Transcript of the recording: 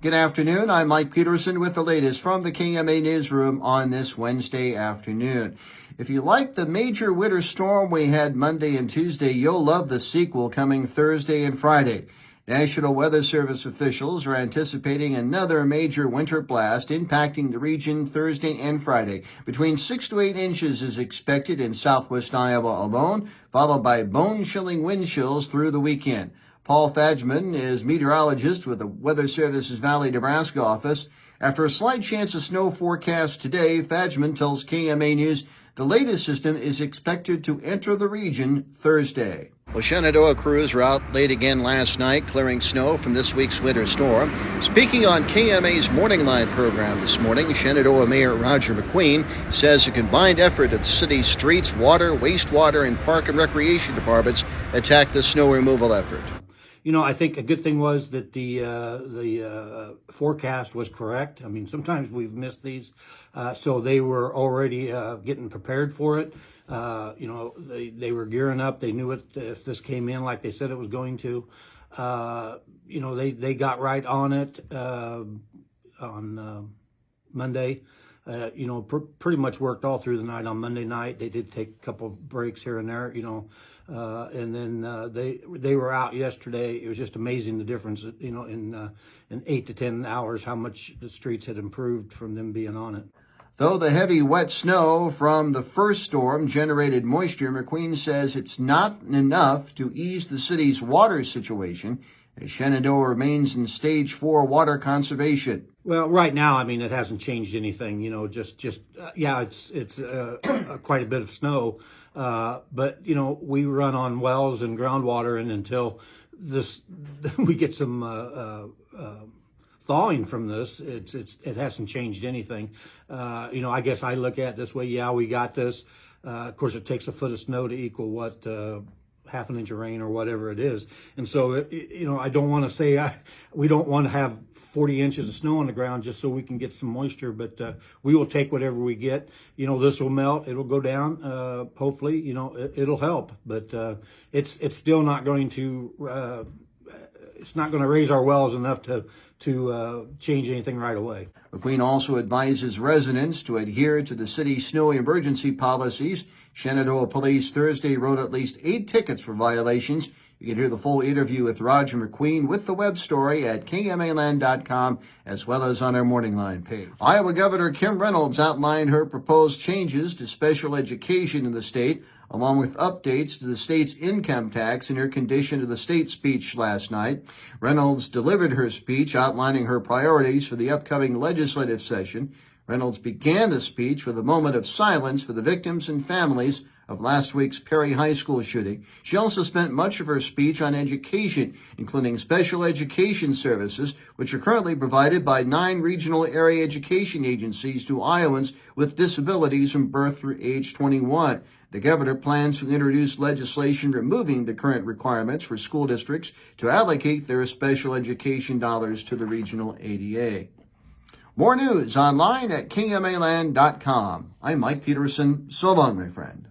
Good afternoon. I'm Mike Peterson with the latest from the KMA newsroom on this Wednesday afternoon. If you like the major winter storm we had Monday and Tuesday, you'll love the sequel coming Thursday and Friday. National Weather Service officials are anticipating another major winter blast impacting the region Thursday and Friday. Between 6 to 8 inches is expected in southwest Iowa alone, followed by bone-chilling wind chills through the weekend. Paul Fadgeman is meteorologist with the Weather Service's Valley, Nebraska office. After a slight chance of snow forecast today, Fadgeman tells KMA News the latest system is expected to enter the region Thursday. Well, Shenandoah crews were out late again last night, clearing snow from this week's winter storm. Speaking on KMA's Morning Line program this morning, Shenandoah Mayor Roger McQueen says a combined effort of the city's streets, water, wastewater, and park and recreation departments attacked the snow removal effort. You know, I think a good thing was that the forecast was correct. I mean, sometimes we've missed these, so they were already getting prepared for it. You know, they were gearing up. They knew it if this came in like they said it was going to. You know, they got right on it on Monday. You know, pretty much worked all through the night on Monday night. They did take a couple of breaks here and there, you know, and then they were out yesterday. It was just amazing the difference, you know, in 8 to 10 hours, how much the streets had improved from them being on it. Though the heavy wet snow from the first storm generated moisture, McQueen says it's not enough to ease the city's water situation, as Shenandoah remains in stage 4 water conservation. Well, right now, I mean, it hasn't changed anything, you know, yeah, it's quite a bit of snow, but, you know, we run on wells and groundwater, and until we get some thawing from this, it hasn't changed anything. You know, I guess I look at it this way, yeah, we got this. Of course, it takes a foot of snow to equal what, half an inch of rain or whatever it is. And so, you know, I don't want to say we don't want to have 40 inches of snow on the ground just so we can get some moisture, but we will take whatever we get. You know, this will melt, it'll go down, hopefully, you know, it'll help, but it's still not going to it's not going to raise our wells enough to change anything right away. McQueen also advises residents to adhere to the city's snow emergency policies. Shenandoah Police Thursday wrote at least 8 tickets for violations. You can hear the full interview with Roger McQueen with the web story at KMAland.com, as well as on our Morning Line page. Iowa Governor Kim Reynolds outlined her proposed changes to special education in the state, along with updates to the state's income tax in her Condition of the State speech last night. Reynolds delivered her speech outlining her priorities for the upcoming legislative session. Reynolds began the speech with a moment of silence for the victims and families of last week's Perry High School shooting. She also spent much of her speech on education, including special education services, which are currently provided by 9 regional area education agencies to Iowans with disabilities from birth through age 21. The governor plans to introduce legislation removing the current requirements for school districts to allocate their special education dollars to the regional ADA. More news online at KMAland.com. I'm Mike Peterson. So long, my friend.